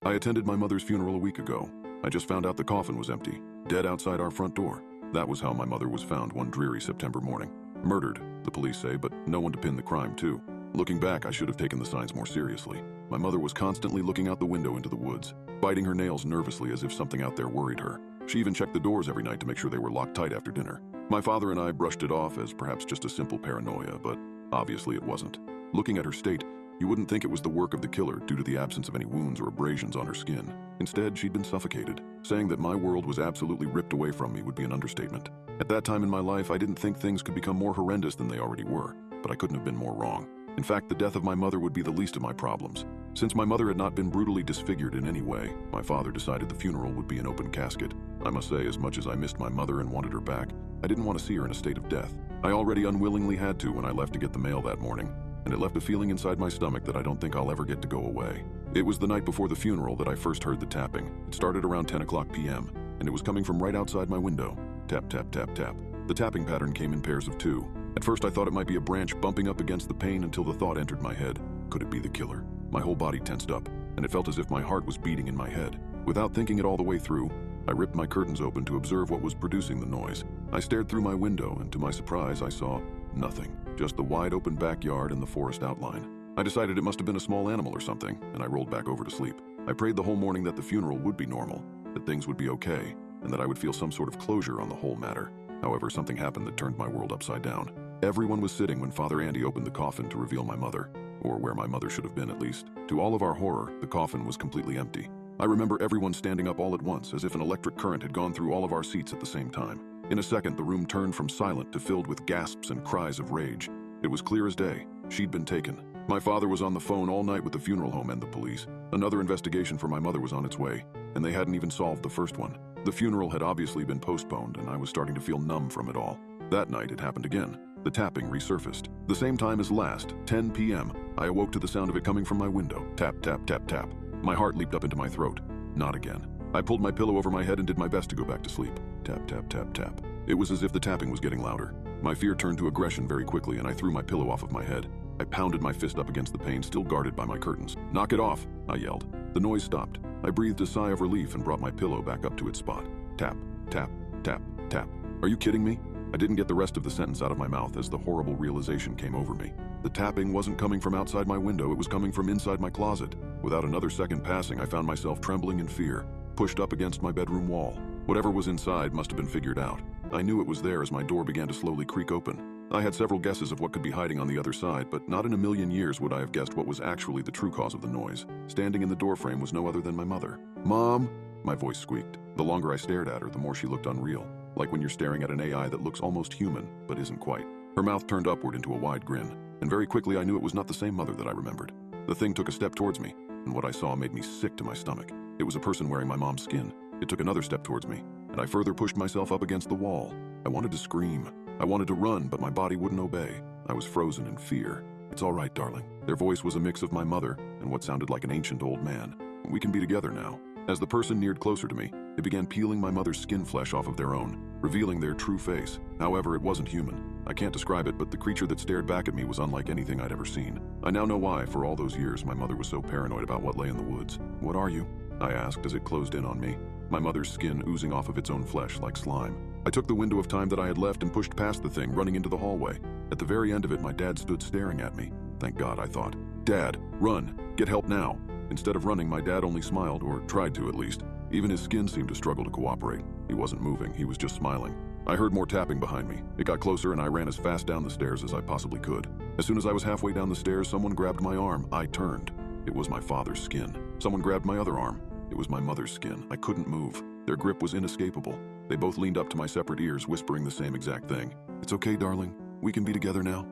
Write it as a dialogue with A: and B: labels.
A: I attended my mother's funeral a week ago. I just found out the coffin was empty, dead outside our front door. That was how my mother was found one dreary September morning. Murdered, the police say, but no one to pin the crime to. Looking back, I should have taken the signs more seriously. My mother was constantly looking out the window into the woods, biting her nails nervously as if something out there worried her. She even checked the doors every night to make sure they were locked tight after dinner. My father and I brushed it off as perhaps just a simple paranoia, but obviously it wasn't. Looking at her state, you wouldn't think it was the work of the killer due to the absence of any wounds or abrasions on her skin. Instead, she'd been suffocated. Saying that my world was absolutely ripped away from me would be an understatement. At that time in my life, I didn't think things could become more horrendous than they already were, but I couldn't have been more wrong. In fact, the death of my mother would be the least of my problems. Since my mother had not been brutally disfigured in any way, my father decided the funeral would be an open casket. I must say, as much as I missed my mother and wanted her back, I didn't want to see her in a state of death. I already unwillingly had to when I left to get the mail that morning, and it left a feeling inside my stomach that I don't think I'll ever get to go away. It was the night before the funeral that I first heard the tapping. It started around 10 o'clock p.m., and it was coming from right outside my window. Tap, tap, tap, tap. The tapping pattern came in pairs of two. At first I thought it might be a branch bumping up against the pane until the thought entered my head. Could it be the killer? My whole body tensed up, and it felt as if my heart was beating in my head. Without thinking it all the way through, I ripped my curtains open to observe what was producing the noise. I stared through my window, and to my surprise, I saw nothing. Just the wide open backyard and the forest outline. I decided it must have been a small animal or something, and I rolled back over to sleep. I prayed the whole morning that the funeral would be normal, that things would be okay, and that I would feel some sort of closure on the whole matter. However, something happened that turned my world upside down. Everyone was sitting when Father Andy opened the coffin to reveal my mother, or where my mother should have been at least. To all of our horror, the coffin was completely empty. I remember everyone standing up all at once, as if an electric current had gone through all of our seats at the same time. In a second, the room turned from silent to filled with gasps and cries of rage. It was clear as day. She'd been taken. My father was on the phone all night with the funeral home and the police. Another investigation for my mother was on its way, and they hadn't even solved the first one. The funeral had obviously been postponed, and I was starting to feel numb from it all. That night, it happened again. The tapping resurfaced. The same time as last, 10 p.m., I awoke to the sound of it coming from my window. Tap, tap, tap, tap. My heart leaped up into my throat. Not again. I pulled my pillow over my head and did my best to go back to sleep. Tap, tap, tap, tap. It was as if the tapping was getting louder. My fear turned to aggression very quickly, and I threw my pillow off of my head. I pounded my fist up against the pane, still guarded by my curtains. "Knock it off," I yelled. The noise stopped. I breathed a sigh of relief and brought my pillow back up to its spot. Tap, tap, tap, tap. "Are you kidding me?" I didn't get the rest of the sentence out of my mouth as the horrible realization came over me. The tapping wasn't coming from outside my window, it was coming from inside my closet. Without another second passing, I found myself trembling in fear, pushed up against my bedroom wall. Whatever was inside must have been figured out. I knew it was there as my door began to slowly creak open. I had several guesses of what could be hiding on the other side, but not in a million years would I have guessed what was actually the true cause of the noise. Standing in the doorframe was no other than my mother. "Mom!" My voice squeaked. The longer I stared at her, the more she looked unreal. Like when you're staring at an AI that looks almost human, but isn't quite. Her mouth turned upward into a wide grin, and very quickly I knew it was not the same mother that I remembered. The thing took a step towards me, and what I saw made me sick to my stomach. It was a person wearing my mom's skin. It took another step towards me, and I further pushed myself up against the wall. I wanted to scream. I wanted to run, but my body wouldn't obey. I was frozen in fear. "It's all right, darling." Their voice was a mix of my mother and what sounded like an ancient old man. "We can be together now." As the person neared closer to me, they began peeling my mother's skin flesh off of their own, revealing their true face. However, it wasn't human. I can't describe it, but the creature that stared back at me was unlike anything I'd ever seen. I now know why, for all those years, my mother was so paranoid about what lay in the woods. "What are you?" I asked as it closed in on me, my mother's skin oozing off of its own flesh like slime. I took the window of time that I had left and pushed past the thing, running into the hallway. At the very end of it, my dad stood staring at me. Thank God, I thought. "Dad, run! Get help now!" Instead of running, my dad only smiled, or tried to at least. Even his skin seemed to struggle to cooperate. He wasn't moving, he was just smiling. I heard more tapping behind me. It got closer and I ran as fast down the stairs as I possibly could. As soon as I was halfway down the stairs, someone grabbed my arm. I turned. It was my father's skin. Someone grabbed my other arm. It was my mother's skin. I couldn't move. Their grip was inescapable. They both leaned up to my separate ears, whispering the same exact thing. "It's okay, darling. We can be together now."